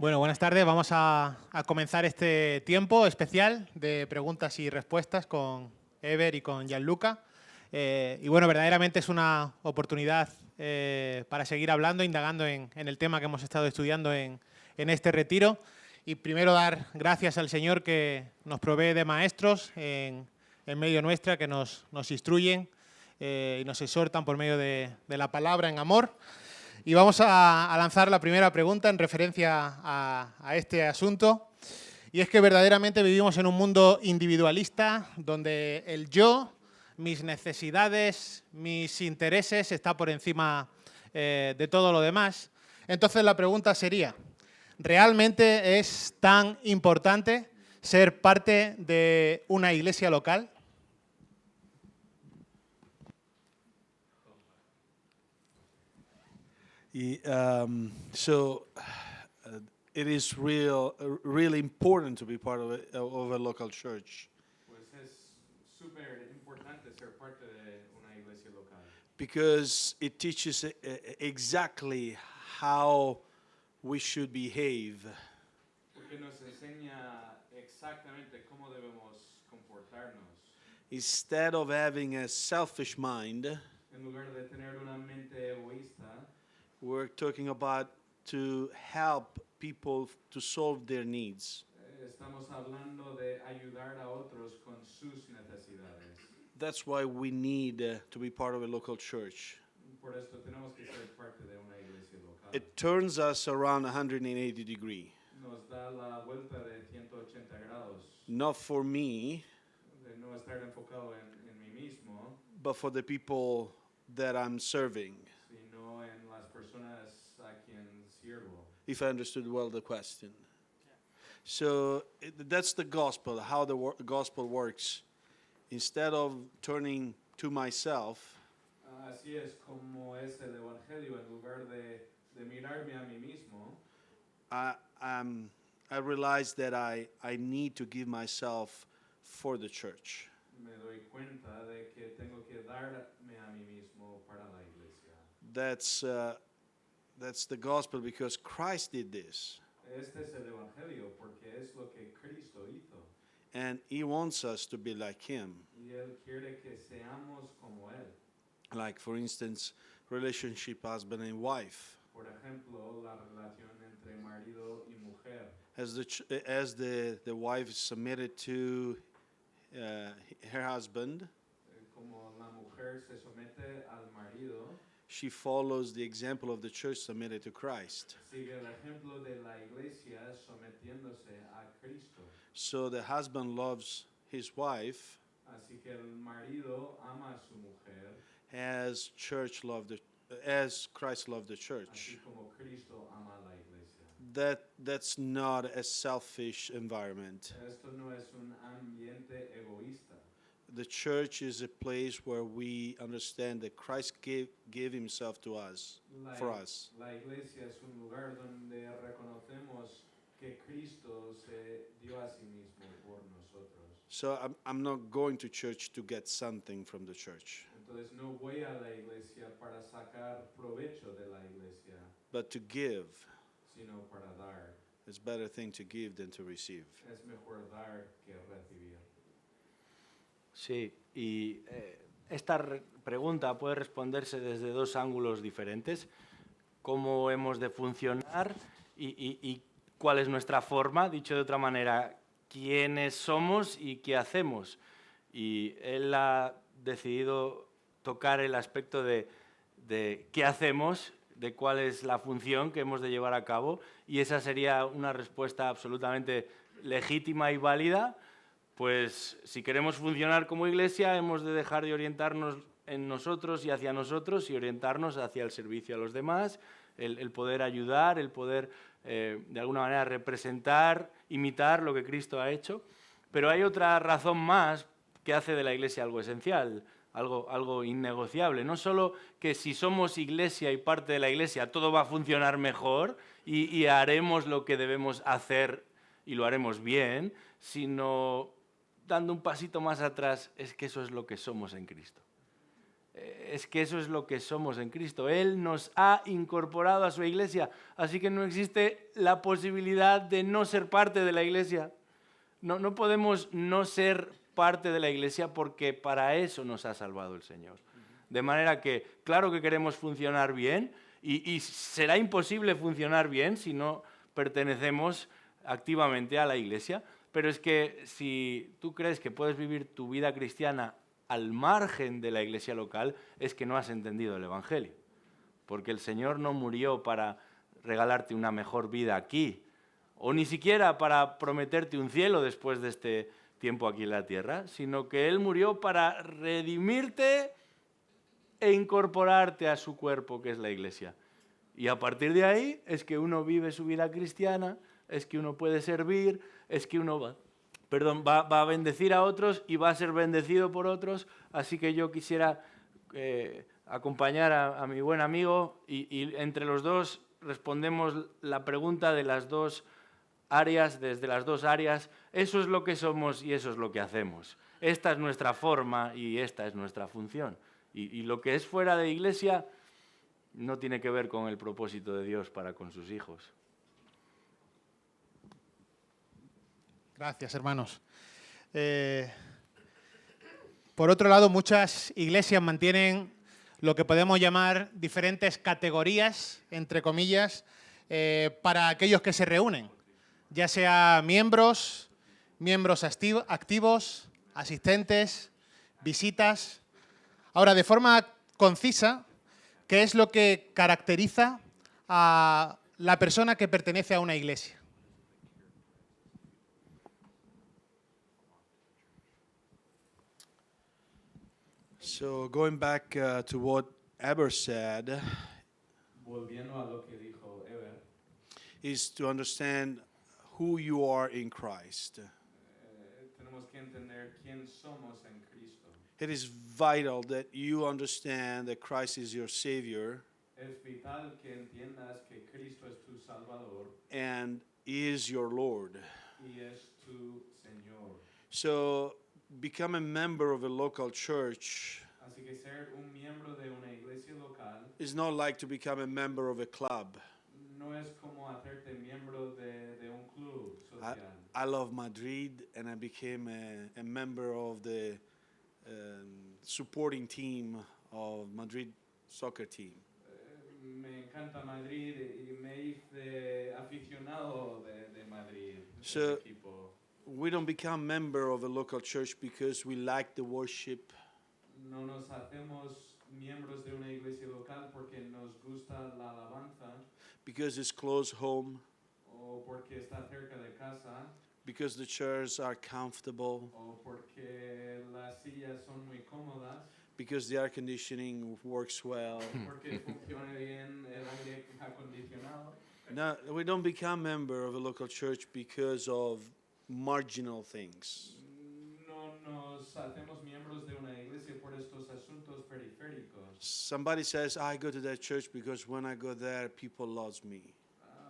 Bueno, buenas tardes. Vamos a comenzar este tiempo especial de preguntas y respuestas con Ever y con Gianluca. Y bueno, verdaderamente es una oportunidad para seguir hablando, indagando en el tema que hemos estado estudiando en este retiro. Y primero dar gracias al Señor que nos provee de maestros en medio nuestra, que nos instruyen y nos exhortan por medio de la palabra en amor. Y vamos a lanzar la primera pregunta en referencia a este asunto. Y es que verdaderamente vivimos en un mundo individualista donde el yo, mis necesidades, mis intereses está por encima de todo lo demás. Entonces la pregunta sería, ¿realmente es tan importante ser parte de una iglesia local? It is really important to be part of a local church Pues es súper importante ser parte de una iglesia local, because it teaches exactly how we should behave porque nos enseña exactamente cómo debemos comportarnos. instead of having a selfish mind. En lugar de tener una mente egoísta, We're talking about to help people to solve their needs. estamos hablando de ayudar a otros con sus necesidades. That's why we need to be part of a local church. Por esto tenemos que ser parte de una iglesia local. It turns us around 180 degrees. Nos da la vuelta de 180 grados, Not for me, de no estar enfocado en mí mismo, but for the people that I'm serving. sino en las personas a quien sirvo. If I understood well the question. So that's the gospel, how the gospel works. Instead of turning to myself, Así es como es el evangelio, en lugar de mirarme a mí mismo, I realize that I need to give myself for the church. me doy cuenta de que tengo que darme a mí mismo para la iglesia. That's the gospel because Christ did this. Este es el evangelio porque es lo que Cristo hizo. And he wants us to be like him. Y Él quiere que seamos como Él. Like, for instance, relationship husband and wife. Por ejemplo, la relación entre marido y mujer. As the wife is submitted to her husband, Como la mujer se somete al marido, she follows the example of the church submitted to Christ. sigue el ejemplo de la iglesia sometiéndose a Cristo. So the husband loves his wife Así que el marido ama a su mujer, as Christ loved the church. así como Cristo ama a la iglesia. That's not a selfish environment. Esto no es un ambiente egoísta. The church is a place where we understand that Christ gave himself to us, for us. La iglesia es un lugar donde reconocemos que Cristo se dio a sí mismo por nosotros. So I'm not going to church to get something from the church, Entonces no voy a la iglesia para sacar provecho de la iglesia, but to give. sino para dar. It's a better thing to give than to receive. Es mejor dar que recibir. Sí, y esta pregunta puede responderse desde dos ángulos diferentes. ¿Cómo hemos de funcionar y cuál es nuestra forma? Dicho de otra manera, ¿quiénes somos y qué hacemos? Y él ha decidido tocar el aspecto de qué hacemos, de cuál es la función que hemos de llevar a cabo, y esa sería una respuesta absolutamente legítima y válida. Pues si queremos funcionar como iglesia, hemos de dejar de orientarnos en nosotros y hacia nosotros y orientarnos hacia el servicio a los demás, el poder ayudar, el poder de alguna manera representar, imitar lo que Cristo ha hecho. Pero hay otra razón más que hace de la iglesia algo esencial, algo innegociable. No solo que si somos iglesia y parte de la iglesia todo va a funcionar mejor y haremos lo que debemos hacer y lo haremos bien, sino dando un pasito más atrás, es que eso es lo que somos en Cristo. Es que eso es lo que somos en Cristo. Él nos ha incorporado a su iglesia, así que no existe la posibilidad de no ser parte de la iglesia. No podemos no ser parte de la iglesia porque para eso nos ha salvado el Señor. De manera que, claro que queremos funcionar bien y será imposible funcionar bien si no pertenecemos activamente a la iglesia, pero es que si tú crees que puedes vivir tu vida cristiana al margen de la iglesia local, es que no has entendido el Evangelio. Porque el Señor no murió para regalarte una mejor vida aquí, o ni siquiera para prometerte un cielo después de este tiempo aquí en la tierra, sino que Él murió para redimirte e incorporarte a su cuerpo, que es la iglesia. Y a partir de ahí es que uno vive su vida cristiana, es que uno puede servir, es que uno va a bendecir a otros y va a ser bendecido por otros. Así que yo quisiera acompañar a mi buen amigo y entre los dos respondemos la pregunta de las dos áreas, desde las dos áreas. Eso es lo que somos y eso es lo que hacemos. Esta es nuestra forma y esta es nuestra función. Y lo que es fuera de iglesia no tiene que ver con el propósito de Dios para con sus hijos. Gracias, hermanos. Por otro lado, muchas iglesias mantienen lo que podemos llamar diferentes categorías, entre comillas, para aquellos que se reúnen, ya sea miembros activos, asistentes, visitas. Ahora, de forma concisa, ¿qué es lo que caracteriza a la persona que pertenece a una iglesia? So going back to what Eber said, Volviendo a lo que dijo Eber, is to understand who you are in Christ. tenemos que entender quién somos en Cristo. It is vital that you understand that Christ is your Savior Es vital que entiendas que Cristo es tu Salvador and is your Lord. y es tu Señor. So become a member of a local church Así que ser un miembro de una iglesia local is not like to become a member of a club. no es como hacerte miembro de un club social. I love Madrid and I became a member of the supporting team of Madrid soccer team. Me encanta Madrid y me hice aficionado de Madrid, de So- ese equipo. We don't become member of a local church because we like the worship, No nos hacemos miembros de una iglesia local porque nos gusta la alabanza because it's close home, o porque está cerca de casa because the chairs are comfortable, o porque las sillas son muy cómodas, because the air conditioning works well. porque funciona bien el aire acondicionado. No, we don't become member of a local church because of marginal things. No nos hacemos miembros de una iglesia por estos asuntos periféricos. Somebody says, I go to that church because when I go there, people love me.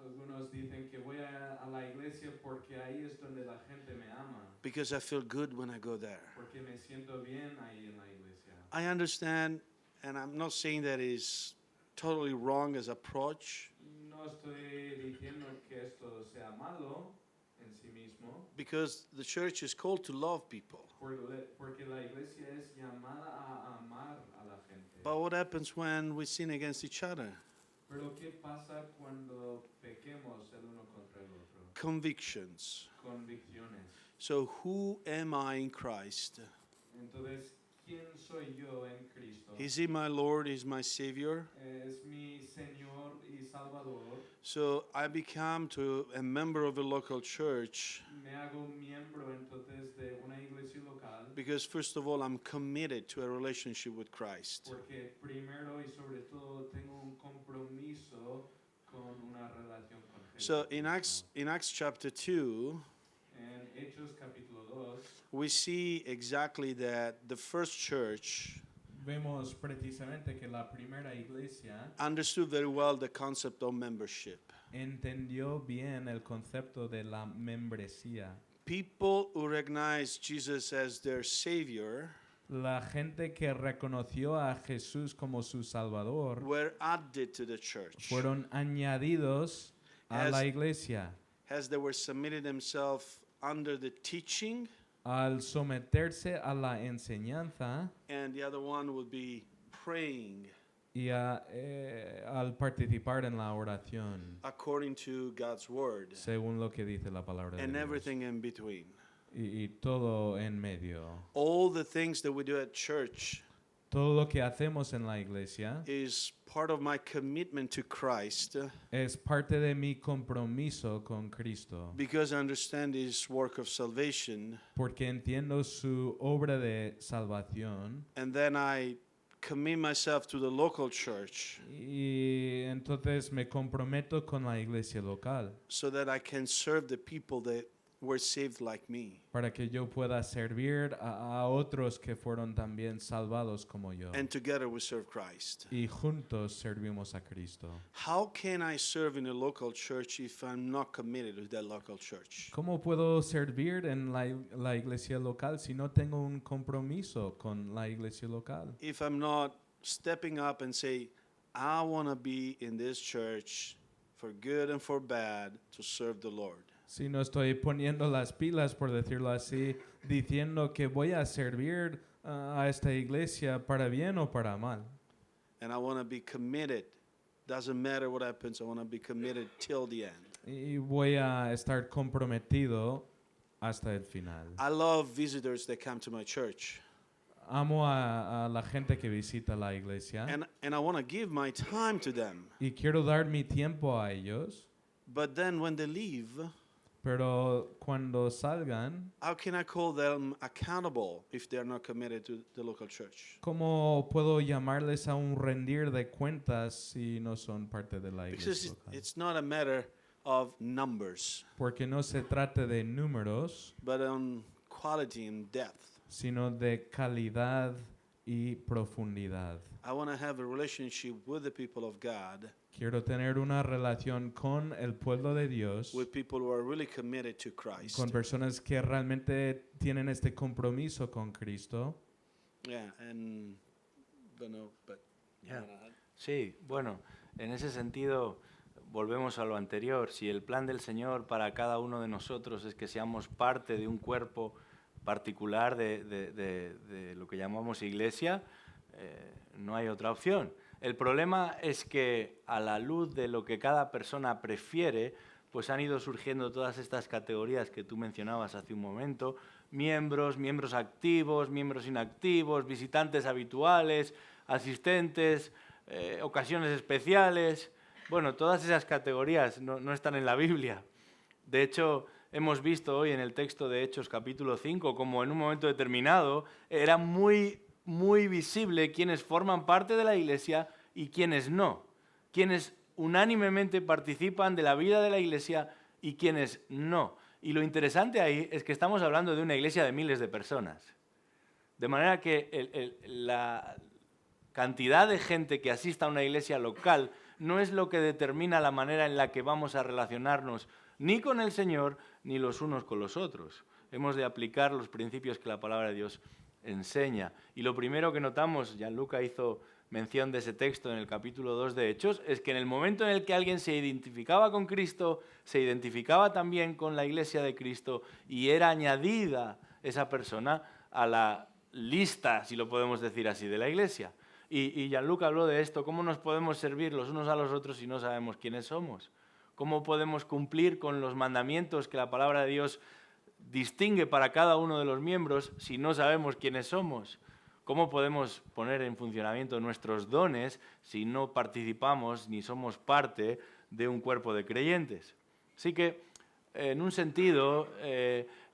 Algunos dicen que voy a la iglesia porque ahí es donde la gente me ama, Because I feel good when I go there. porque me siento bien ahí en la iglesia. I understand, and I'm not saying that is totally wrong as approach, No estoy diciendo que esto sea malo en sí mismo, because the church is called to love people. porque la iglesia es llamada a amar a la gente. But what happens when we sin against each other? Pero ¿qué pasa cuando pequemos el uno contra el otro? Convictions. Convicciones. So who am I in Christ? Entonces, ¿quién soy yo en Cristo? Is he my Lord? Is my Savior? Es mi Señor y Salvador. So I become to a member of a local church Me hago miembro entonces de una iglesia local because first of all I'm committed to a relationship with Christ. porque primero y sobre todo tengo un compromiso con una relación con So Jesucristo. in Acts chapter 2, En Hechos capítulo 2 we see exactly that the first church vemos precisamente que la primera iglesia understood very well the concept of membership. entendió bien el concepto de la membresía. People who recognize Jesus as their Savior la gente que reconoció a Jesús como su Salvador were added to the church fueron añadidos a la As- iglesia as they were submitting themselves under the teaching, al someterse a la enseñanza and the other one would be praying y al participar en la oración, according to God's word, según lo que dice la palabra de and Dios. everything in between. Y todo en medio. All the things that we do at church Todo lo que hacemos en la iglesia is part of my commitment to Christ, es parte de mi compromiso con Cristo, because I understand His work of salvation, porque entiendo su obra de salvación and then I commit myself to the local church y entonces me comprometo con la iglesia local so that I can serve the people that were saved like me. para que yo pueda servir a otros que fueron también salvados como yo. And together we serve Christ. Y juntos servimos a Cristo. How can I serve in a local church if I'm not committed to that local church? ¿Cómo puedo servir en la iglesia local si no tengo un compromiso con la iglesia local? If I'm not stepping up and say, I want to be in this church for good and for bad to serve the Lord. Si no estoy poniendo las pilas, por decirlo así, diciendo que voy a servir a esta iglesia para bien o para mal. And I want to be committed. Doesn't matter what happens, I want to be committed till the end. Y voy a estar comprometido hasta el final. I love visitors that come to my church. Amo a la gente que visita la iglesia And I want to give my time to them. y quiero dar mi tiempo a ellos, But then when they leave, pero cuando salgan, how can I call them accountable if they're not committed to the local church? ¿cómo puedo llamarles a un rendir de cuentas si no son parte de la Because iglesia local? it's not a matter of numbers, Porque no se trata de números, but on quality and depth. sino de calidad y profundidad. I want to have a relationship with the people of God, Quiero tener una relación con el pueblo de Dios, with people who are really committed to Christ. con personas que realmente tienen este compromiso con Cristo. Yeah, and don't know, but Yeah. Sí, bueno, en ese sentido volvemos a lo anterior. Si el plan del Señor para cada uno de nosotros es que seamos parte de un cuerpo particular de lo que llamamos iglesia, no hay otra opción. El problema es que a la luz de lo que cada persona prefiere, pues han ido surgiendo todas estas categorías que tú mencionabas hace un momento: miembros, miembros activos, miembros inactivos, visitantes habituales, asistentes, ocasiones especiales. Bueno, todas esas categorías no están en la Biblia. De hecho, hemos visto hoy en el texto de Hechos capítulo 5 como en un momento determinado era muy visible quienes forman parte de la iglesia y quienes no, quienes unánimemente participan de la vida de la iglesia y quienes no. Y lo interesante ahí es que estamos hablando de una iglesia de miles de personas. De manera que la cantidad de gente que asista a una iglesia local no es lo que determina la manera en la que vamos a relacionarnos ni con el Señor ni los unos con los otros. Hemos de aplicar los principios que la palabra de Dios enseña. Y lo primero que notamos, Gianluca hizo mención de ese texto en el capítulo 2 de Hechos, es que en el momento en el que alguien se identificaba con Cristo, se identificaba también con la iglesia de Cristo y era añadida esa persona a la lista, si lo podemos decir así, de la iglesia. Y Gianluca habló de esto: ¿cómo nos podemos servir los unos a los otros si no sabemos quiénes somos? ¿Cómo podemos cumplir con los mandamientos que la palabra de Dios distingue para cada uno de los miembros si no sabemos quiénes somos? ¿Cómo podemos poner en funcionamiento nuestros dones si no participamos ni somos parte de un cuerpo de creyentes? Así que, en un sentido,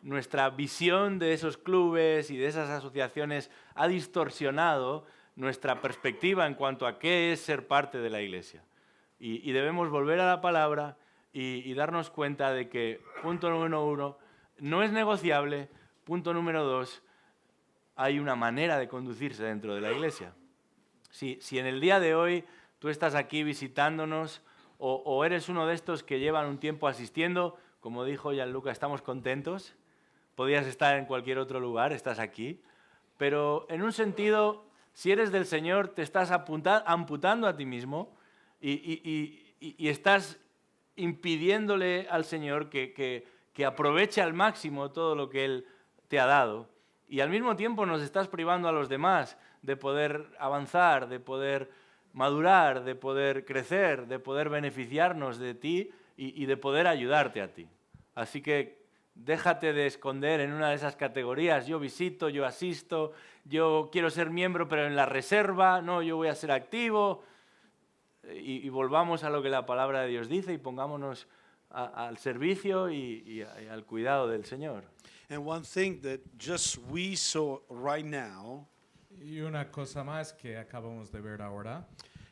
nuestra visión de esos clubes y de esas asociaciones ha distorsionado nuestra perspectiva en cuanto a qué es ser parte de la iglesia. Y debemos volver a la palabra y darnos cuenta de que, punto número 1, no es negociable. Punto número 2, hay una manera de conducirse dentro de la iglesia. Si en el día de hoy tú estás aquí visitándonos o eres uno de estos que llevan un tiempo asistiendo, como dijo Gianluca, estamos contentos. Podías estar en cualquier otro lugar, estás aquí. pero en un sentido, si eres del Señor, te estás amputando a ti mismo y estás impidiéndole al Señor que aproveche al máximo todo lo que Él te ha dado. Y al mismo tiempo nos estás privando a los demás de poder avanzar, de poder madurar, de poder crecer, de poder beneficiarnos de ti y de poder ayudarte a ti. Así que déjate de esconder en una de esas categorías. Yo visito, yo asisto, yo quiero ser miembro pero en la reserva, no, yo voy a ser activo. Y volvamos a lo que la palabra de Dios dice y pongámonos al servicio y al cuidado del Señor. And one thing that just we saw right now Y una cosa más que acabamos de ver ahora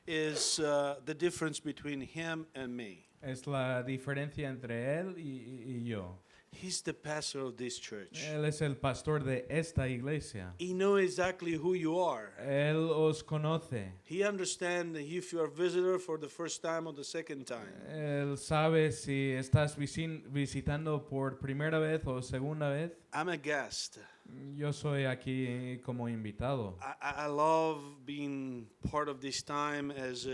is the difference between him and me. es la diferencia entre él y yo. He's the pastor of this church. Él es el pastor de esta iglesia. He knows exactly who you are. Él os conoce. He understands if you are a visitor for the first time or the second time. Él sabe si estás visitando por primera vez o segunda vez. I'm a guest. Yo soy aquí como invitado. I love being part of this time as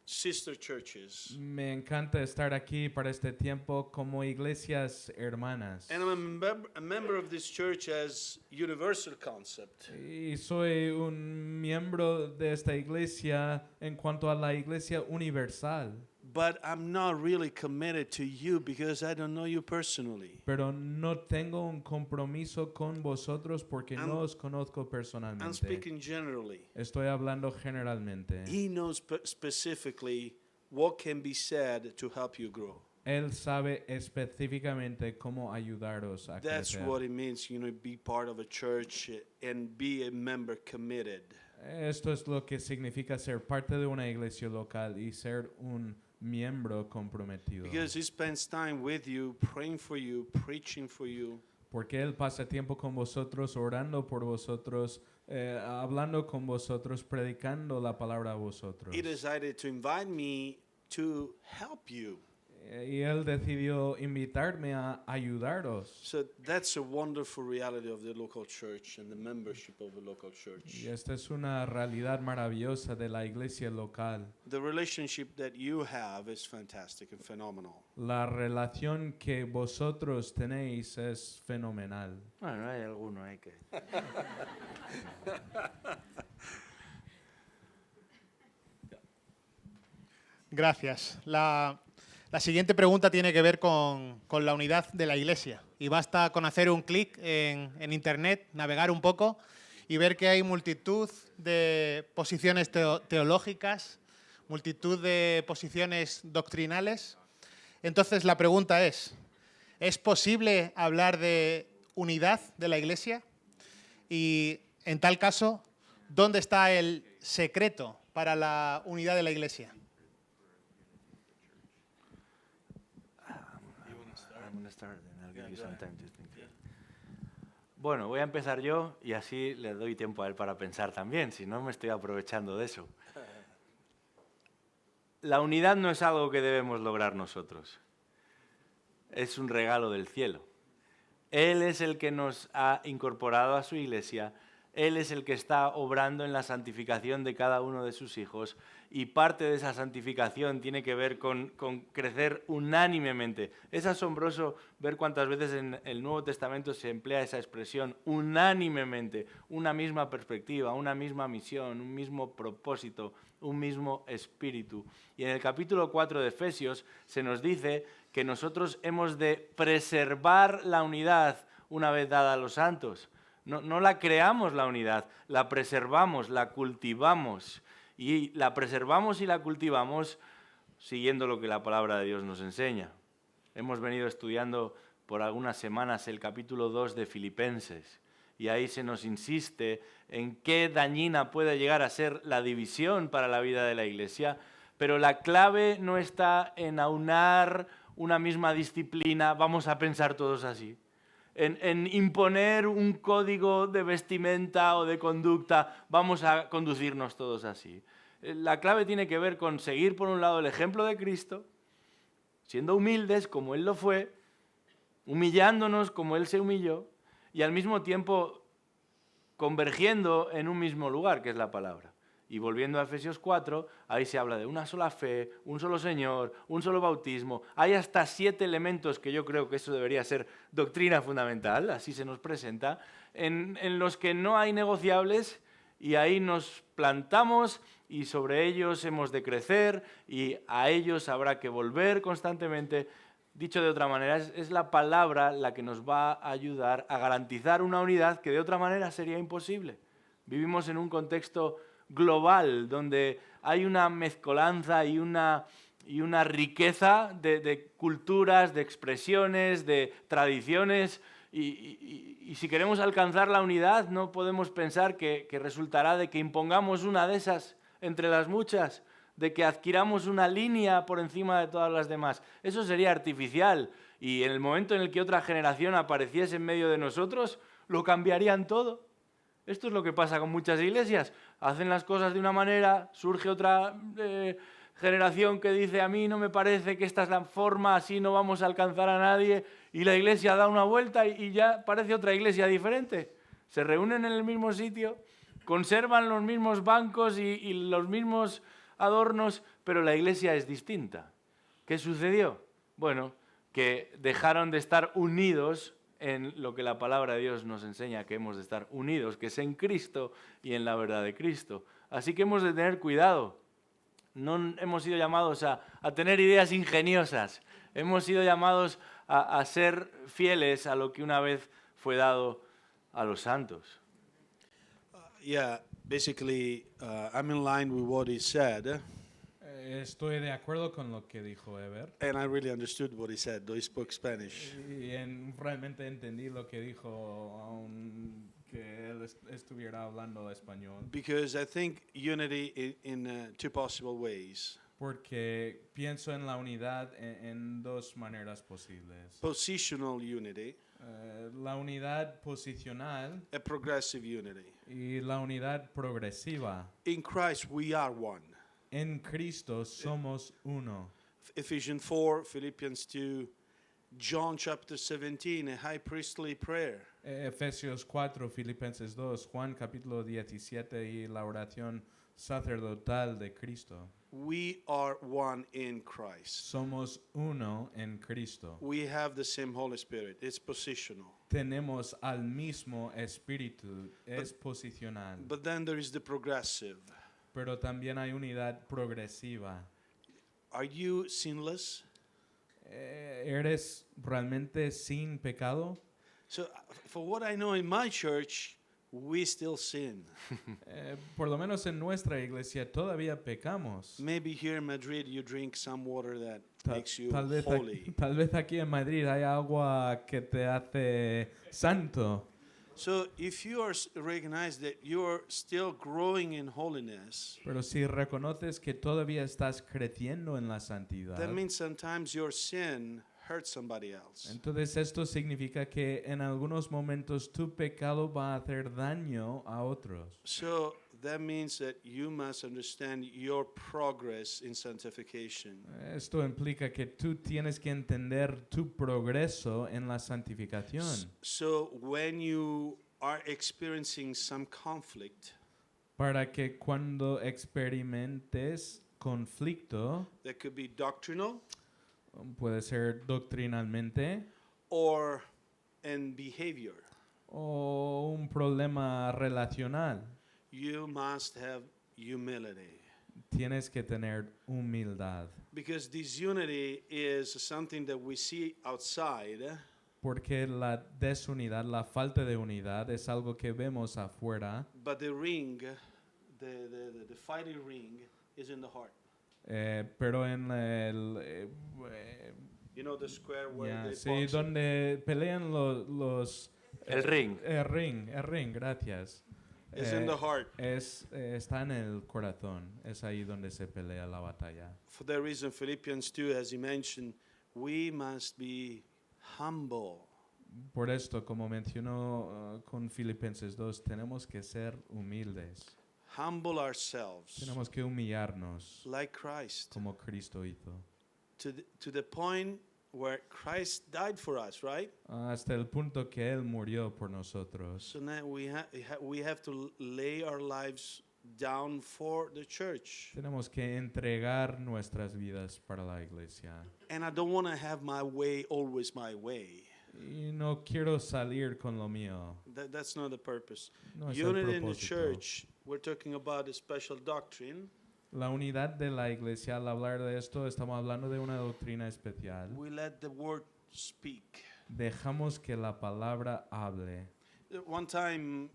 sister churches. Me encanta estar aquí para este tiempo como iglesias hermanas. And I'm a member of this church as universal concept. Y soy un miembro de esta iglesia en cuanto a la iglesia universal. But I'm not really committed to you because I don't know you personally. Pero no tengo un compromiso con vosotros porque no os conozco I'm personalmente. speaking generally. Estoy hablando generalmente. He knows specifically what can be said to help you grow. Él sabe específicamente cómo ayudaros a That's crecer. what it means, be part of a church and be a member committed. Esto es lo que significa ser parte de una iglesia local y ser un miembro comprometido. Because he spends time with you, praying for you, preaching for you. Porque Él pasa tiempo con vosotros, orando por vosotros, hablando con vosotros, predicando la palabra a vosotros. He decided to invite me to help you. Y Él decidió invitarme a ayudaros. So that's a wonderful reality of the local church and the membership of the local church. Y esta es una realidad maravillosa de la iglesia local. The relationship that you have is fantastic and phenomenal. La relación que vosotros tenéis es fenomenal. Bueno, hay alguno ahí que... Gracias. La siguiente pregunta tiene que ver con la unidad de la Iglesia. Y basta con hacer un clic en Internet, navegar un poco y ver que hay multitud de posiciones teológicas, multitud de posiciones doctrinales. Entonces la pregunta ¿es posible hablar de unidad de la Iglesia? Y en tal caso, ¿dónde está el secreto para la unidad de la Iglesia? Bueno, voy a empezar yo y así le doy tiempo a él para pensar también, si no me estoy aprovechando de eso. La unidad no es algo que debemos lograr nosotros, es un regalo del cielo. Él es el que nos ha incorporado a su iglesia, Él es el que está obrando en la santificación de cada uno de sus hijos y parte de esa santificación tiene que ver con crecer unánimemente. Es asombroso ver cuántas veces en el Nuevo Testamento se emplea esa expresión, unánimemente, una misma perspectiva, una misma misión, un mismo propósito, un mismo espíritu. Y en el capítulo 4 de Efesios se nos dice que nosotros hemos de preservar la unidad una vez dada a los santos. No la creamos la unidad, la preservamos, la cultivamos. Y la preservamos y la cultivamos siguiendo lo que la palabra de Dios nos enseña. Hemos venido estudiando por algunas semanas el capítulo 2 de Filipenses. Y ahí se nos insiste en qué dañina puede llegar a ser la división para la vida de la Iglesia. Pero la clave no está en aunar una misma disciplina, vamos a pensar todos así. En imponer un código de vestimenta o de conducta, vamos a conducirnos todos así. La clave tiene que ver con seguir, por un lado, el ejemplo de Cristo, siendo humildes como Él lo fue, humillándonos como Él se humilló, y al mismo tiempo convergiendo en un mismo lugar, que es la palabra. Y volviendo a Efesios 4, ahí se habla de una sola fe, un solo Señor, un solo bautismo. Hay hasta 7 elementos que yo creo que eso debería ser doctrina fundamental, así se nos presenta, en los que no hay negociables y ahí nos plantamos y sobre ellos hemos de crecer y a ellos habrá que volver constantemente. Dicho de otra manera, es la palabra la que nos va a ayudar a garantizar una unidad que de otra manera sería imposible. Vivimos en un contexto global donde hay una mezcolanza y una riqueza de culturas, de expresiones, de tradiciones y si queremos alcanzar la unidad no podemos pensar que resultará de que impongamos una de esas entre las muchas, de que adquiramos una línea por encima de todas las demás. Eso sería artificial y en el momento en el que otra generación apareciese en medio de nosotros, lo cambiarían todo. Esto es lo que pasa con muchas iglesias. Hacen las cosas de una manera, surge otra generación que dice a mí no me parece que esta es la forma, así no vamos a alcanzar a nadie, y la iglesia da una vuelta y ya parece otra iglesia diferente. Se reúnen en el mismo sitio, conservan los mismos bancos y los mismos adornos, pero la iglesia es distinta. ¿Qué sucedió? Bueno, que dejaron de estar unidos en lo que la palabra de Dios nos enseña que hemos de estar unidos, que es en Cristo y en la verdad de Cristo. Así que hemos de tener cuidado. No hemos sido llamados a tener ideas ingeniosas. Hemos sido llamados a ser fieles a lo que una vez fue dado a los santos. Yeah, basically, I'm in line with what he said, Estoy de acuerdo con lo que dijo Ever. and I really understood what he said, though he spoke Spanish. Y realmente entendí lo que dijo, aunque él estuviera hablando español. Because I think unity in 2 possible ways. Porque pienso en la unidad en 2 maneras posibles. Positional unity, La unidad posicional a progressive unity. y la unidad progresiva. In Christ, we are one. En Cristo somos uno. Ephesians 4, Philippians 2, John chapter 17, a high priestly prayer. Efesios 4, Filipenses 2, Juan capítulo 17 y la oración sacerdotal de Cristo. We are one in Christ. Somos uno en Cristo. We have the same Holy Spirit. It's positional. Tenemos al mismo espíritu, es posicional. But then there is the progressive. Pero también hay unidad progresiva. Are you sinless? ¿Eres realmente sin pecado? So, for what I know in my church, we still sin. Por lo menos en nuestra iglesia todavía pecamos. Maybe here in Madrid you drink some water that makes you Tal vez, holy. tal vez aquí en Madrid hay agua que te hace santo. So if you recognize that you are still growing in holiness, Pero si reconoces que todavía estás creciendo en la santidad, that means sometimes your sin hurts somebody else. entonces esto significa que en algunos momentos tu pecado va a hacer daño a otros. So that means that you must understand your progress in sanctification. Esto implica que tú tienes que entender tu progreso en la santificación. So when you are experiencing some conflict, Para que cuando experimentes conflicto, that could be doctrinal puede ser doctrinalmente or in behavior, o un problema relacional, you must have humility. tienes que tener humildad. Because this unity is something that we see outside, Porque la desunidad, la falta de unidad es algo que vemos afuera, but the ring, the fighting ring, is in the heart. pero en You know the square where ya, they sí, box? donde pelean los El ring. el ring, gracias. It's in the heart. Está en el corazón, es ahí donde se pelea la batalla. For that reason, Philippians 2, as he mentioned, we must be humble. Por esto, como mencionó con Filipenses 2, tenemos que ser humildes. Humble ourselves Tenemos que humillarnos like Christ como Cristo hizo. to the point where Christ died for us, right? hasta el punto que Él murió por nosotros. So now we have to lay our lives down for the church. Tenemos que entregar nuestras vidas para la iglesia. And I don't want to have my way always my way. Y no quiero salir con lo mío. That's not the purpose. No es el Unity in the propósito. church, we're talking about a special doctrine. La unidad de la iglesia, al hablar de esto, estamos hablando de una doctrina especial. We let the word speak. Dejamos que la palabra hable. One time,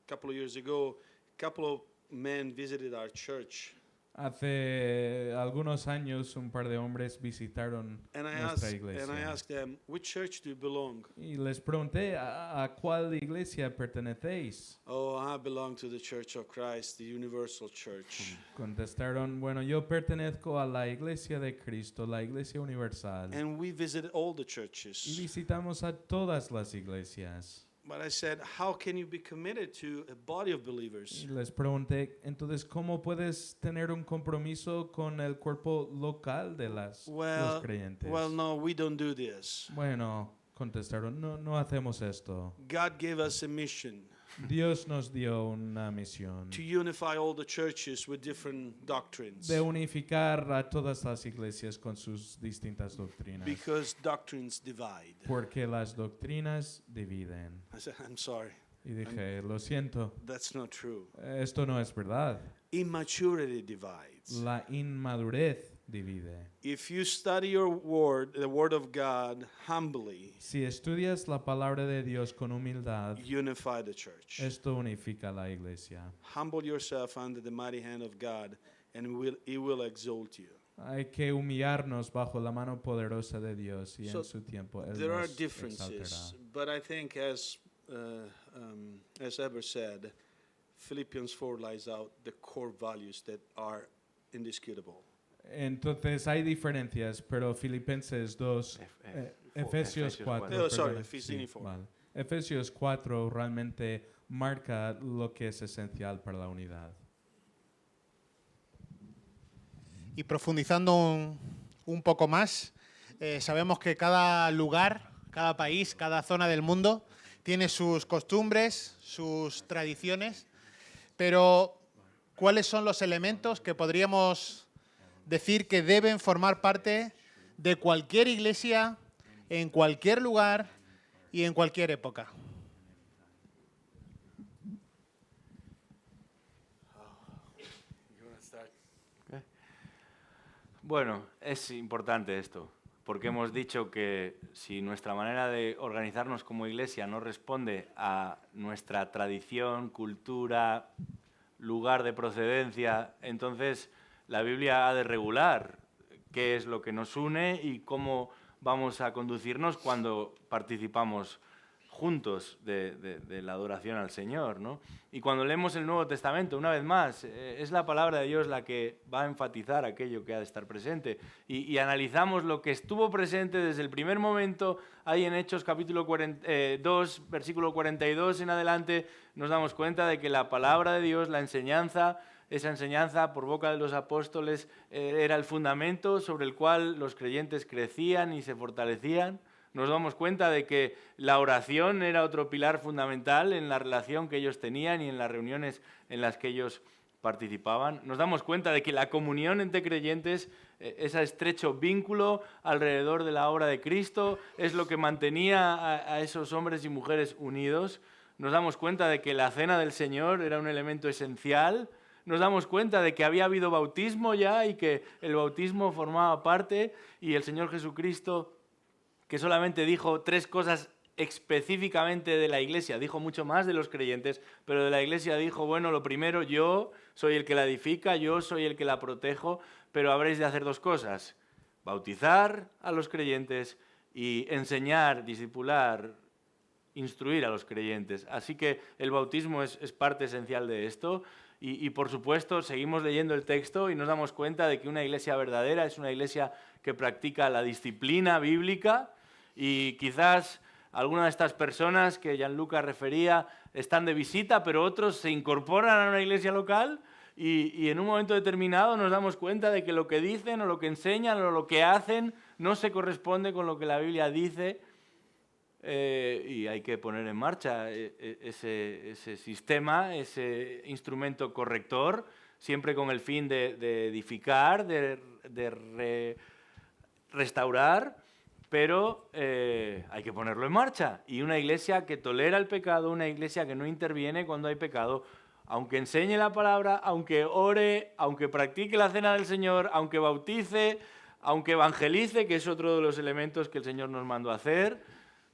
couple of years ago, a couple of men visited our church. Hace algunos años un par de hombres visitaron And nuestra I iglesia. asked them, which church do you belong? Y les pregunté, ¿a cuál iglesia pertenecéis? Oh, I belong to the Church of Christ, the Universal Church. Contestaron, bueno, yo pertenezco a la iglesia de Cristo, la iglesia universal. And we visited all the Y churches. visitamos a todas las iglesias. But I said, how can you be committed to a body of Y believers? les pregunté, entonces, ¿cómo puedes tener un compromiso con el cuerpo local de los creyentes? Well, no, we don't do this. Bueno, contestaron, no hacemos esto. God gave us a mission Dios nos dio una misión to unify all the churches with different doctrines. de unificar a todas las iglesias con sus distintas doctrinas. Because doctrines divide. Porque las doctrinas dividen. I said, I'm sorry, Y dije, lo siento, that's not true. esto no es verdad. Immaturity divides. La inmadurez divide. If you study your word, the word of God, humbly, Si estudias la palabra de Dios con humildad, unify the church. esto unifica la iglesia. Humble yourself under the mighty hand of God, and He will exalt you. Hay que humillarnos bajo la mano poderosa de Dios y So, en su tiempo Él There are nos differences, exaltará. but I think as Ever said, Philippians 4 lays out the core values that are indisputable. Entonces hay diferencias, pero Filipenses 2, Efesios 4. Oh, sorry, perdón, Ephesians 4. vale. Efesios 4 realmente marca lo que es esencial para la unidad. Y profundizando un poco más, sabemos que cada lugar, cada país, cada zona del mundo tiene sus costumbres, sus tradiciones, pero ¿cuáles son los elementos que podríamos decir que deben formar parte de cualquier iglesia, en cualquier lugar y en cualquier época? Bueno, es importante esto, porque hemos dicho que si nuestra manera de organizarnos como iglesia no responde a nuestra tradición, cultura, lugar de procedencia, entonces la Biblia ha de regular qué es lo que nos une y cómo vamos a conducirnos cuando participamos juntos de la adoración al Señor, ¿no? Y cuando leemos el Nuevo Testamento, una vez más, es la palabra de Dios la que va a enfatizar aquello que ha de estar presente. Y analizamos lo que estuvo presente desde el primer momento, ahí en Hechos capítulo 2, versículo 42 en adelante, nos damos cuenta de que la palabra de Dios, la enseñanza, esa enseñanza por boca de los apóstoles era el fundamento sobre el cual los creyentes crecían y se fortalecían. Nos damos cuenta de que la oración era otro pilar fundamental en la relación que ellos tenían y en las reuniones en las que ellos participaban. Nos damos cuenta de que la comunión entre creyentes, ese estrecho vínculo alrededor de la obra de Cristo, es lo que mantenía a esos hombres y mujeres unidos. Nos damos cuenta de que la cena del Señor era un elemento esencial. Nos damos cuenta de que había habido bautismo ya y que el bautismo formaba parte, y el Señor Jesucristo, que solamente dijo 3 cosas específicamente de la iglesia, dijo mucho más de los creyentes, pero de la iglesia dijo, bueno, lo primero, yo soy el que la edifica, yo soy el que la protejo, pero habréis de hacer 2 cosas, bautizar a los creyentes y enseñar, discipular, instruir a los creyentes. Así que el bautismo es parte esencial de esto. Y por supuesto, seguimos leyendo el texto y nos damos cuenta de que una iglesia verdadera es una iglesia que practica la disciplina bíblica, y quizás algunas de estas personas que Gianluca refería están de visita, pero otros se incorporan a una iglesia local y en un momento determinado nos damos cuenta de que lo que dicen o lo que enseñan o lo que hacen no se corresponde con lo que la Biblia dice, y hay que poner en marcha ese sistema, ese instrumento corrector, siempre con el fin de edificar, de restaurar, pero hay que ponerlo en marcha. Y una iglesia que tolera el pecado, una iglesia que no interviene cuando hay pecado, aunque enseñe la palabra, aunque ore, aunque practique la cena del Señor, aunque bautice, aunque evangelice, que es otro de los elementos que el Señor nos mandó a hacer,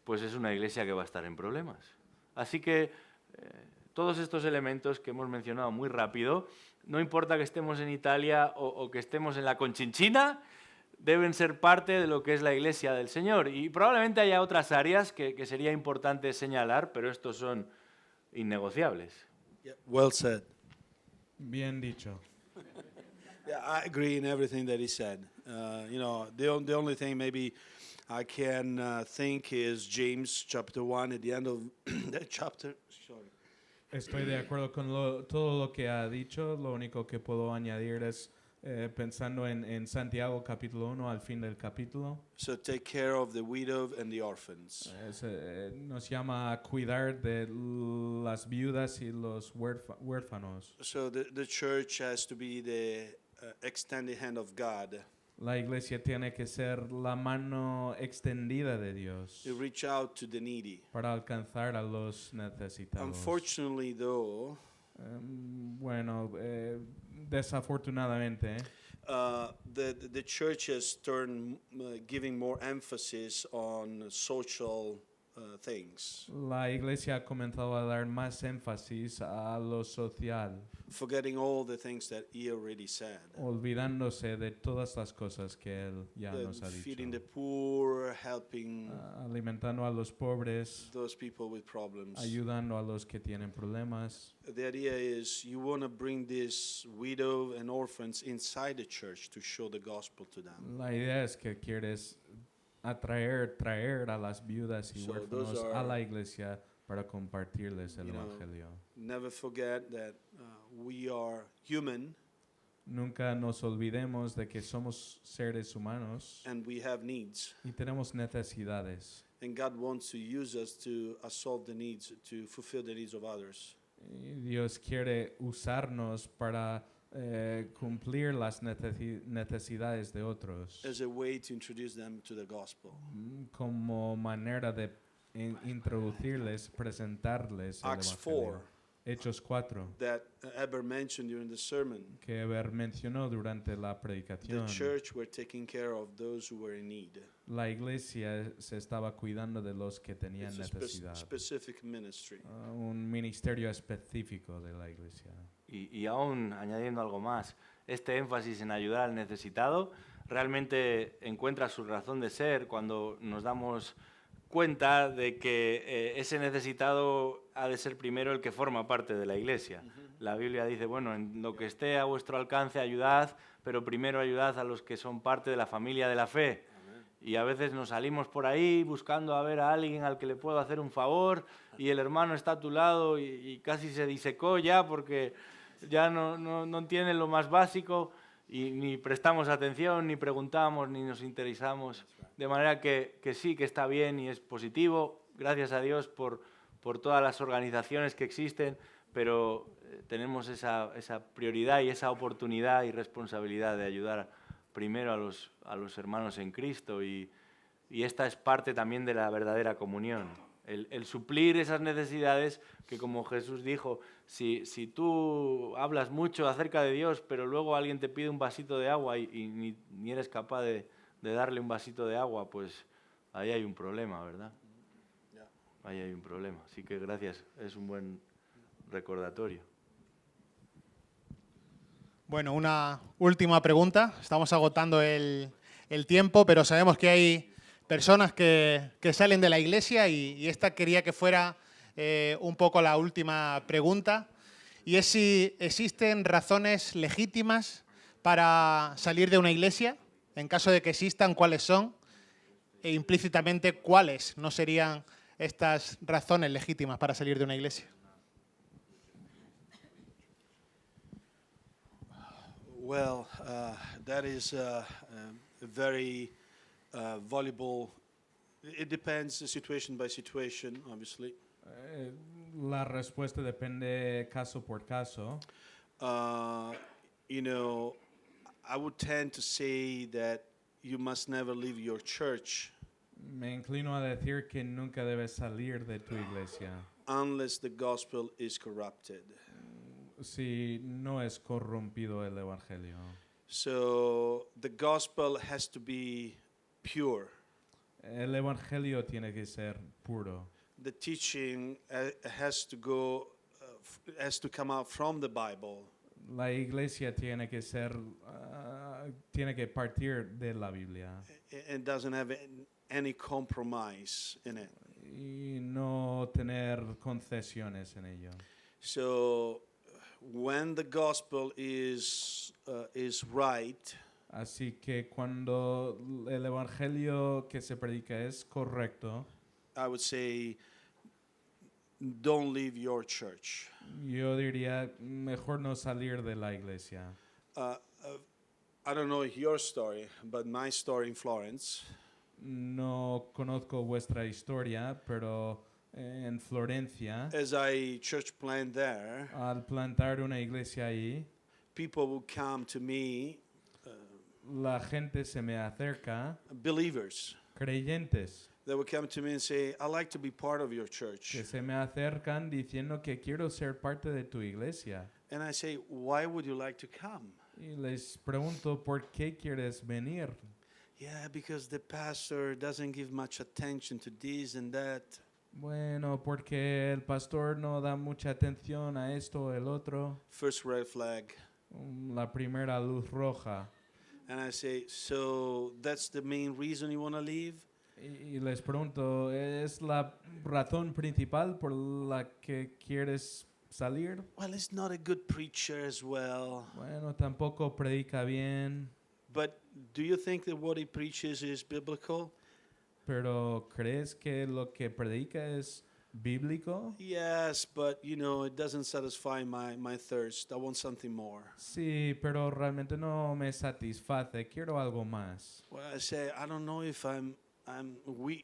pues es una iglesia que va a estar en problemas. Así que todos estos elementos que hemos mencionado muy rápido, no importa que estemos en Italia o que estemos en la Conchinchina, deben ser parte de lo que es la iglesia del Señor. Y probablemente haya otras áreas que sería importante señalar, pero estos son innegociables. Yeah, well said. Bien dicho. Yeah, I agree in everything that he said. The only thing maybe I can think is James chapter 1 at the end of that chapter. Sorry. Estoy de acuerdo con todo lo que ha dicho. Lo único que puedo añadir es pensando en Santiago capítulo 1 al fin del capítulo. So take care of the widow and the orphans. Nos llama a cuidar de las viudas y los huérfanos. So the church has to be the extended hand of God. La iglesia tiene que ser la mano extendida de Dios To reach out to the needy. para alcanzar a los necesitados. Unfortunately, though, Bueno, desafortunadamente, the church has turned giving more emphasis on social things, la iglesia ha comenzado a dar más énfasis a lo social, forgetting all the things that he already said. olvidándose de todas las cosas que él ya nos ha Feeding the dicho. poor, helping Alimentando a los pobres, those people with problems. ayudando a los que tienen problemas. The idea is you want to bring these widow and orphans inside the church to show the gospel to them. La idea es que quieres traer a las viudas y So huérfanos those a are, la iglesia para compartirles el evangelio. Never forget that we are human Nunca nos olvidemos de que somos seres humanos and we have needs. y tenemos necesidades. And God wants to use us to solve the needs, to fulfill the needs of others. Y Dios quiere usarnos para cumplir las necesidades de otros As a way to introduce them to the gospel. como manera de introducirles, presentarles el Acts evangelio. 4, Hechos 4, that Eber mentioned during the sermon. que Eber mencionó durante la The predicación. church were taking care of those who were in need. La iglesia se estaba cuidando de los que tenían It's a necesidad. specific ministry. Un ministerio específico de la iglesia. Y aún añadiendo algo más, este énfasis en ayudar al necesitado realmente encuentra su razón de ser cuando nos damos cuenta de que ese necesitado ha de ser primero el que forma parte de la iglesia. La Biblia dice, bueno, en lo que esté a vuestro alcance ayudad, pero primero ayudad a los que son parte de la familia de la fe. Y a veces nos salimos por ahí buscando a ver a alguien al que le puedo hacer un favor y el hermano está a tu lado y casi se disecó ya porque ya no tiene lo más básico y ni prestamos atención, ni preguntamos, ni nos interesamos. De manera que sí, que está bien y es positivo. Gracias a Dios por todas las organizaciones que existen, pero tenemos esa prioridad y esa oportunidad y responsabilidad de ayudar primero a los hermanos en Cristo y esta es parte también de la verdadera comunión. El suplir esas necesidades que, como Jesús dijo, si tú hablas mucho acerca de Dios, pero luego alguien te pide un vasito de agua y ni eres capaz de darle un vasito de agua, pues ahí hay un problema, ¿verdad? Ahí hay un problema. Así que gracias, es un buen recordatorio. Bueno, una última pregunta. Estamos agotando el tiempo, pero sabemos que hay personas que salen de la iglesia y esta quería que fuera un poco la última pregunta. Y es si existen razones legítimas para salir de una iglesia. En caso de que existan, ¿cuáles son? E implícitamente, ¿cuáles no serían estas razones legítimas para salir de una iglesia? Well, that is a very valuable. It depends situation by situation, obviously. La respuesta depende caso por caso. You know, I would tend to say that you must never leave your church Me inclino a decir que nunca debes salir de tu iglesia unless the gospel is corrupted. si no es corrompido el evangelio. So the gospel has to be pure. El evangelio tiene que ser puro. The teaching has to go, has to come out from the Bible. La iglesia tiene que ser, tiene que partir de la Biblia It doesn't have any compromise in it. y no tener concesiones en ello. So when the gospel is right, Así que cuando el evangelio que se predica es correcto, I would say don't leave your church. yo diría mejor no salir de la iglesia. I don't know your story, but my story in Florence, No conozco vuestra historia, pero en Florencia, as I church plant there, al plantar una iglesia ahí, people would come to me, la gente se me acerca, believers. creyentes, They would come to me and say, I'd like to be part of your church. que se me acercan diciendo que quiero ser parte de tu iglesia. And I say, why would you like to come? Y les pregunto, ¿por qué quieres venir? Yeah, because the pastor doesn't give much attention to this and that. Bueno, porque el pastor no da mucha atención a esto o el otro. First red flag. La primera luz roja. And I say, so that's the main reason you want to leave? Y les pregunto, ¿es la razón principal por la que quieres salir? Well, he's not a good preacher as well. Bueno, tampoco predica bien, But do you think that what he preaches is biblical? pero ¿crees que lo que predica es bíblico? Yes, but you know, it doesn't satisfy my thirst. I want something more. Sí, pero realmente no me satisface, quiero algo más. Well, I say, I don't know if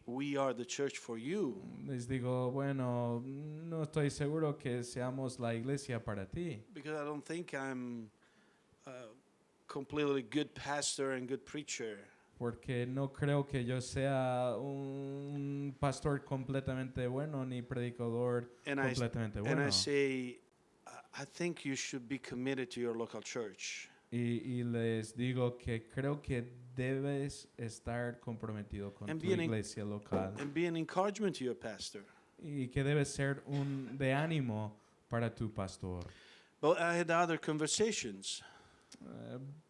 we are the church for you. Les digo, bueno, no estoy seguro que seamos la iglesia para ti, Because I don't think I'm a completely good pastor and good preacher. porque no creo que yo sea un pastor completamente bueno ni predicador And I, completamente and bueno. I say, I think you should be committed to your local church. Y les digo que creo que debes estar comprometido con And tu be an iglesia local And be an encouragement to your pastor. y que debes ser un de ánimo para tu pastor. But I had other conversations.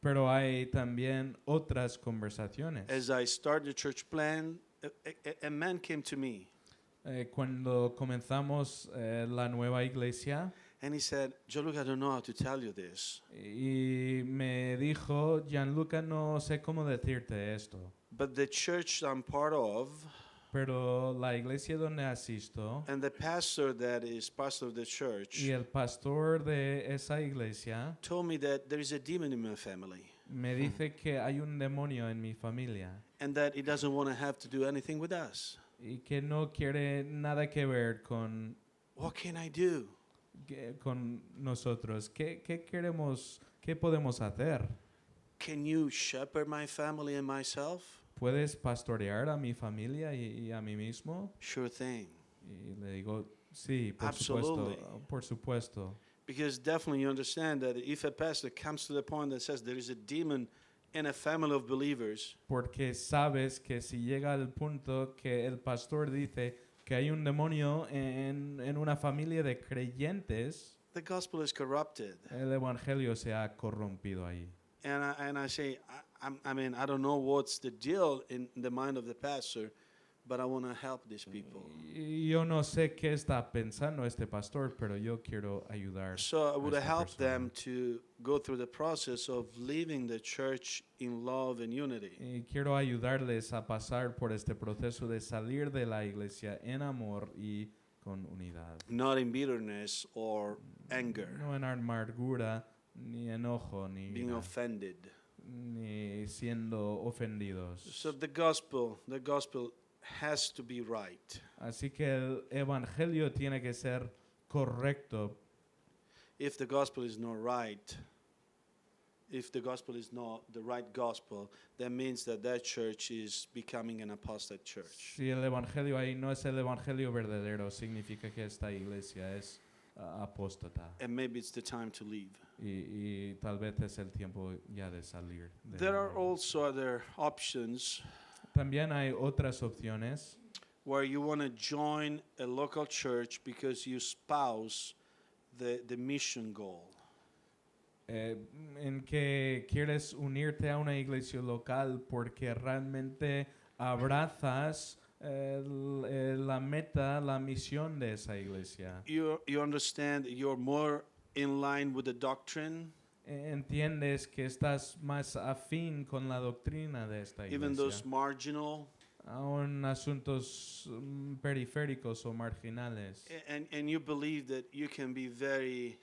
Pero hay también otras conversaciones. As I started the church plan, a man came to me Cuando comenzamos la nueva iglesia and he said, Gianluca, I don't know how to tell you this, y me dijo, Gianluca, no sé cómo decirte esto, but the church I'm part of pero la iglesia donde asisto and the pastor that is pastor of the church y el pastor de esa iglesia told me that there is a demon in my family me dice que hay un demonio en mi familia and that he doesn't want to have to do anything with us. y que no quiere nada que ver con, What can I do? con nosotros. ¿Qué queremos, qué podemos hacer? Can you shepherd my family and myself? ¿Puedes pastorear a mi familia y a mí mismo? Sure thing. Y le digo, sí, por Absolutely. supuesto, por supuesto. Because definitely you understand that if a pastor comes to the point that says there is a demon in a family of believers, Porque sabes que si llega al punto que el pastor dice que hay un demonio en una familia de creyentes, the gospel is corrupted. el evangelio se ha corrompido ahí. And I say, I mean, I don't know what's the deal in the mind of the pastor, but I want to help these people. Y yo no sé qué está pensando este pastor, pero yo quiero ayudar. So I would esta help persona. them to go through the process of leaving the church in love and unity. Y quiero ayudarles a pasar por este proceso de salir de la iglesia en amor y con unidad. Not in bitterness or anger. No en amargura ni enojo, ni being ira, offended. ni siendo ofendidos. So the gospel has to be right. Así que el evangelio tiene que ser correcto. If the gospel is not right, if the gospel is not the right gospel, that means that that church is becoming an apostate church. Si el evangelio ahí no es el evangelio verdadero, significa que esta iglesia es apóstata. And maybe it's the time to leave. Y tal vez es el tiempo ya de salir. There are also other options También hay otras opciones where you want to join a local church because you espouse the mission goal. En que quieres unirte a una iglesia local porque realmente abrazas la meta, la misión de esa iglesia. You understand that you're more in line with the doctrine, Entiendes que estás más afín con la doctrina de esta even those iglesia, marginal, aun asuntos periféricos o marginales. and you believe that you can be very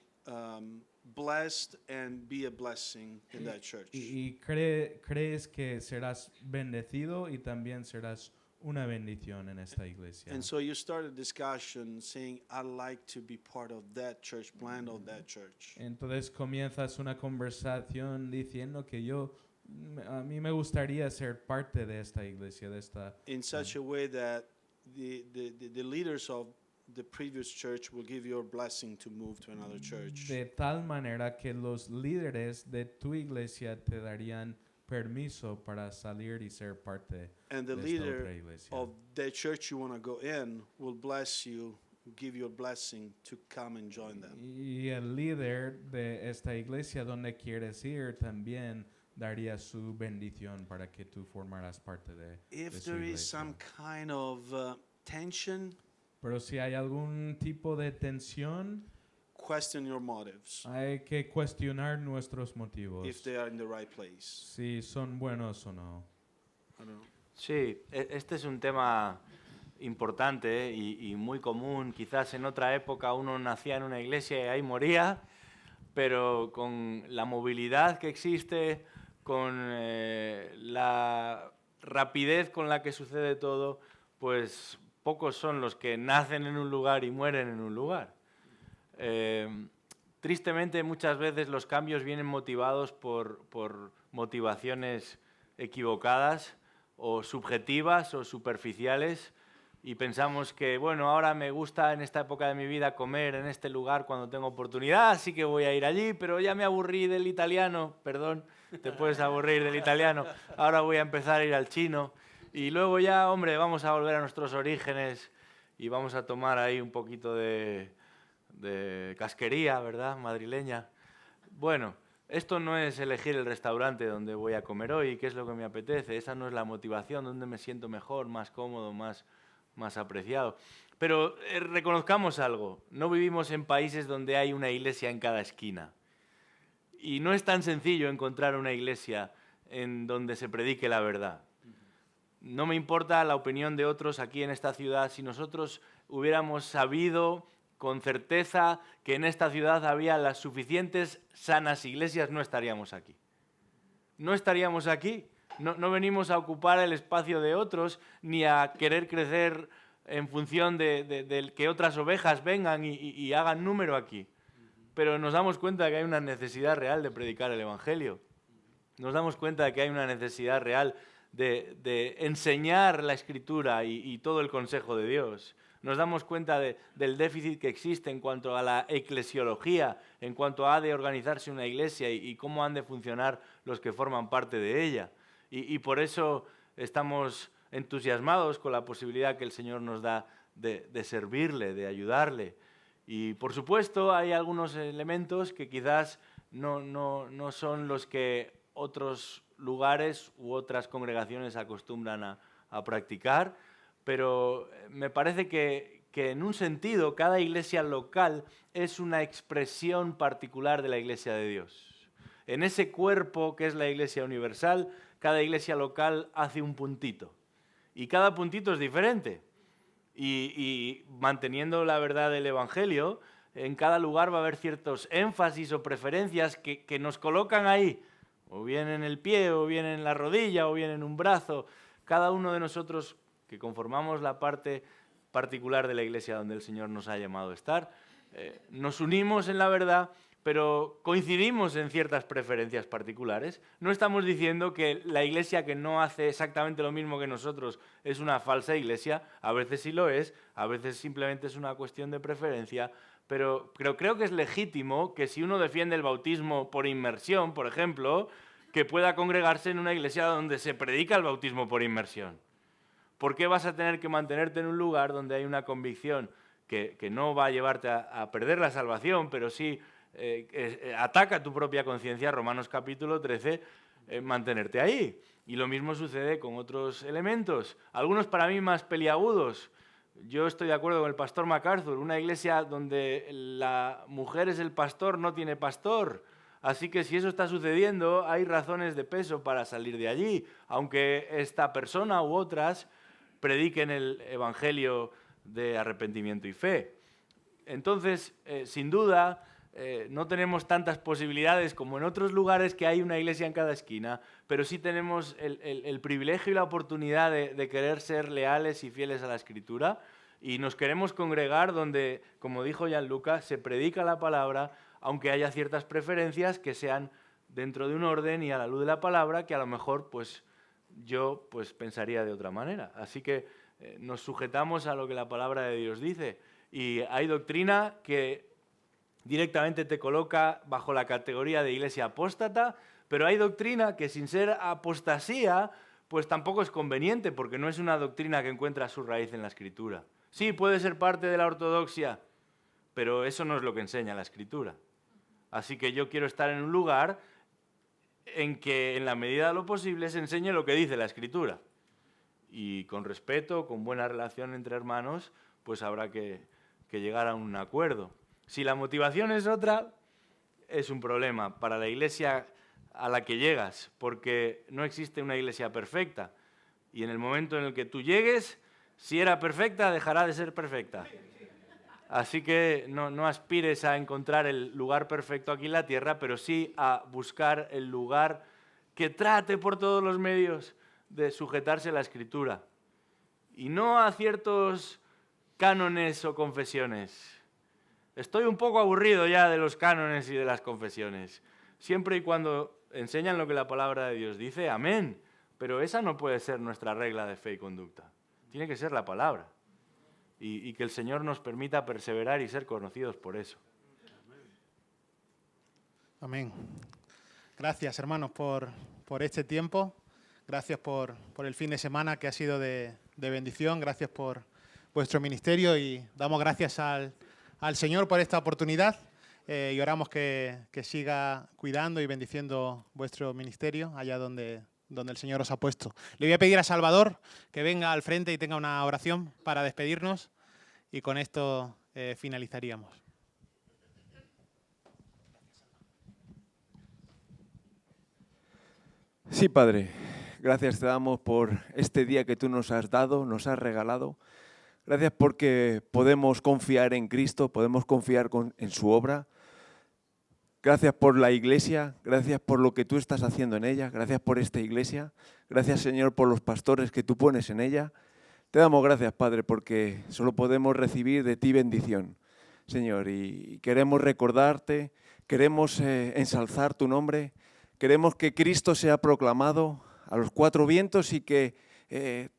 blessed and be a blessing in that church. Y crees que serás bendecido y también serás una bendición en esta iglesia. And so you start a discussion saying, I'd like to be part of that church plan of that church. Entonces comienzas una conversación diciendo que a mí me gustaría ser parte de esta iglesia, de esta. In such a way that the leaders of the previous church will give you a blessing to move to another church. De tal manera que los líderes de tu iglesia te darían permiso para salir y ser parte And the de esta otra leader iglesia. of the church you want to go in will bless you, give you a blessing to come and join them. Y el líder de esta iglesia donde quieres ir también daría su bendición para que tú formaras parte de If su there is iglesia. some kind of tension, Pero si hay algún tipo de tensión, question your motives, hay que cuestionar nuestros motivos, if they are in the right place. si son buenos o no. I don't know. Sí, este es un tema importante y muy común. Quizás en otra época uno nacía en una iglesia y ahí moría, pero con la movilidad que existe, con la rapidez con la que sucede todo, pues pocos son los que nacen en un lugar y mueren en un lugar. Tristemente, muchas veces los cambios vienen motivados por motivaciones equivocadas o subjetivas o superficiales y pensamos que, bueno, ahora me gusta en esta época de mi vida comer en este lugar cuando tengo oportunidad, así que voy a ir allí, pero ya me aburrí del italiano, perdón, te puedes aburrir del italiano, ahora voy a empezar a ir al chino y luego ya, hombre, vamos a volver a nuestros orígenes y vamos a tomar ahí un poquito de casquería, ¿verdad?, madrileña. Bueno, esto no es elegir el restaurante donde voy a comer hoy, qué es lo que me apetece, esa no es la motivación, donde me siento mejor, más cómodo, más apreciado. Pero reconozcamos algo, no vivimos en países donde hay una iglesia en cada esquina. Y no es tan sencillo encontrar una iglesia en donde se predique la verdad. No me importa la opinión de otros aquí en esta ciudad, si nosotros hubiéramos sabido con certeza que en esta ciudad había las suficientes sanas iglesias, no estaríamos aquí. No estaríamos aquí. No venimos a ocupar el espacio de otros ni a querer crecer en función de que otras ovejas vengan y hagan número aquí. Pero nos damos cuenta de que hay una necesidad real de predicar el Evangelio. Nos damos cuenta de que hay una necesidad real de enseñar la Escritura y todo el consejo de Dios. Nos damos cuenta del déficit que existe en cuanto a la eclesiología, en cuanto a de organizarse una iglesia y cómo han de funcionar los que forman parte de ella. Y por eso estamos entusiasmados con la posibilidad que el Señor nos da de servirle, de ayudarle. Y por supuesto hay algunos elementos que quizás no son los que otros lugares u otras congregaciones acostumbran a practicar, pero me parece que en un sentido cada iglesia local es una expresión particular de la iglesia de Dios. En ese cuerpo que es la iglesia universal, cada iglesia local hace un puntito. Y cada puntito es diferente. Y manteniendo la verdad del Evangelio, en cada lugar va a haber ciertos énfasis o preferencias que nos colocan ahí, o bien en el pie, o bien en la rodilla, o bien en un brazo. Cada uno de nosotros que conformamos la parte particular de la iglesia donde el Señor nos ha llamado a estar, nos unimos en la verdad, pero coincidimos en ciertas preferencias particulares. No estamos diciendo que la iglesia que no hace exactamente lo mismo que nosotros es una falsa iglesia, a veces sí lo es, a veces simplemente es una cuestión de preferencia, pero creo que es legítimo que si uno defiende el bautismo por inmersión, por ejemplo, que pueda congregarse en una iglesia donde se predica el bautismo por inmersión. ¿Por qué vas a tener que mantenerte en un lugar donde hay una convicción que no va a llevarte a perder la salvación, pero sí ataca tu propia conciencia, Romanos capítulo 13, mantenerte ahí? Y lo mismo sucede con otros elementos, algunos para mí más peliagudos. Yo estoy de acuerdo con el pastor MacArthur, una iglesia donde la mujer es el pastor no tiene pastor. Así que si eso está sucediendo, hay razones de peso para salir de allí, aunque esta persona u otras prediquen el evangelio de arrepentimiento y fe. Entonces, sin duda, no tenemos tantas posibilidades como en otros lugares que hay una iglesia en cada esquina, pero sí tenemos el privilegio y la oportunidad de querer ser leales y fieles a la Escritura, y nos queremos congregar donde, como dijo Gianluca, se predica la palabra, aunque haya ciertas preferencias que sean dentro de un orden y a la luz de la palabra, que a lo mejor yo pensaría de otra manera. Así que nos sujetamos a lo que la palabra de Dios dice, y hay doctrina que directamente te coloca bajo la categoría de iglesia apóstata, pero hay doctrina que sin ser apostasía, pues tampoco es conveniente, porque no es una doctrina que encuentra su raíz en la Escritura. Sí, puede ser parte de la ortodoxia, pero eso no es lo que enseña la Escritura. Así que yo quiero estar en un lugar en que, en la medida de lo posible, se enseñe lo que dice la Escritura. Y con respeto, con buena relación entre hermanos, pues habrá que llegar a un acuerdo. Si la motivación es otra, es un problema para la iglesia a la que llegas, porque no existe una iglesia perfecta. Y en el momento en el que tú llegues, si era perfecta, dejará de ser perfecta. Así que no aspires a encontrar el lugar perfecto aquí en la tierra, pero sí a buscar el lugar que trate por todos los medios de sujetarse a la Escritura. Y no a ciertos cánones o confesiones. Estoy un poco aburrido ya de los cánones y de las confesiones. Siempre y cuando enseñan lo que la palabra de Dios dice, amén. Pero esa no puede ser nuestra regla de fe y conducta. Tiene que ser la palabra. Y que el Señor nos permita perseverar y ser conocidos por eso. Amén. Gracias, hermanos, por este tiempo. Gracias por el fin de semana que ha sido de bendición. Gracias por vuestro ministerio y damos gracias al Señor por esta oportunidad y oramos que siga cuidando y bendiciendo vuestro ministerio allá donde el Señor os ha puesto. Le voy a pedir a Salvador que venga al frente y tenga una oración para despedirnos y con esto finalizaríamos. Sí, Padre, gracias te damos por este día que tú nos has dado, nos has regalado. Gracias porque podemos confiar en Cristo, podemos confiar en su obra. Gracias por la iglesia, gracias por lo que tú estás haciendo en ella, gracias por esta iglesia. Gracias, Señor, por los pastores que tú pones en ella. Te damos gracias, Padre, porque solo podemos recibir de ti bendición, Señor. Y queremos recordarte, queremos ensalzar tu nombre, queremos que Cristo sea proclamado a los cuatro vientos y que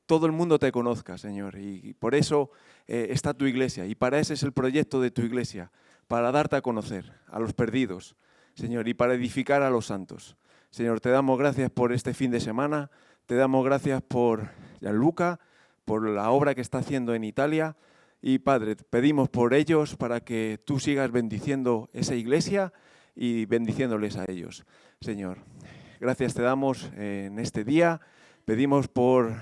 todo el mundo te conozca, Señor. Y por eso está tu iglesia y para ese es el proyecto de tu iglesia, para darte a conocer a los perdidos, Señor, y para edificar a los santos. Señor, te damos gracias por este fin de semana, te damos gracias por Gianluca, por la obra que está haciendo en Italia y, Padre, pedimos por ellos para que tú sigas bendiciendo esa iglesia y bendiciéndoles a ellos, Señor. Gracias te damos en este día, pedimos por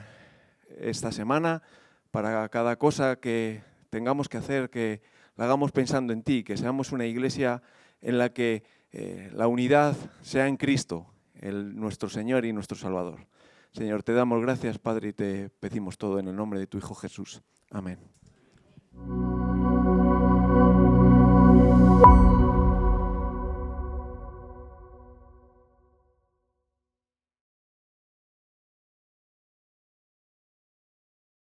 esta semana, para cada cosa que tengamos que hacer, que la hagamos pensando en ti, que seamos una iglesia en la que la unidad sea en Cristo, nuestro Señor y nuestro Salvador. Señor, te damos gracias, Padre, y te pedimos todo en el nombre de tu Hijo Jesús. Amén.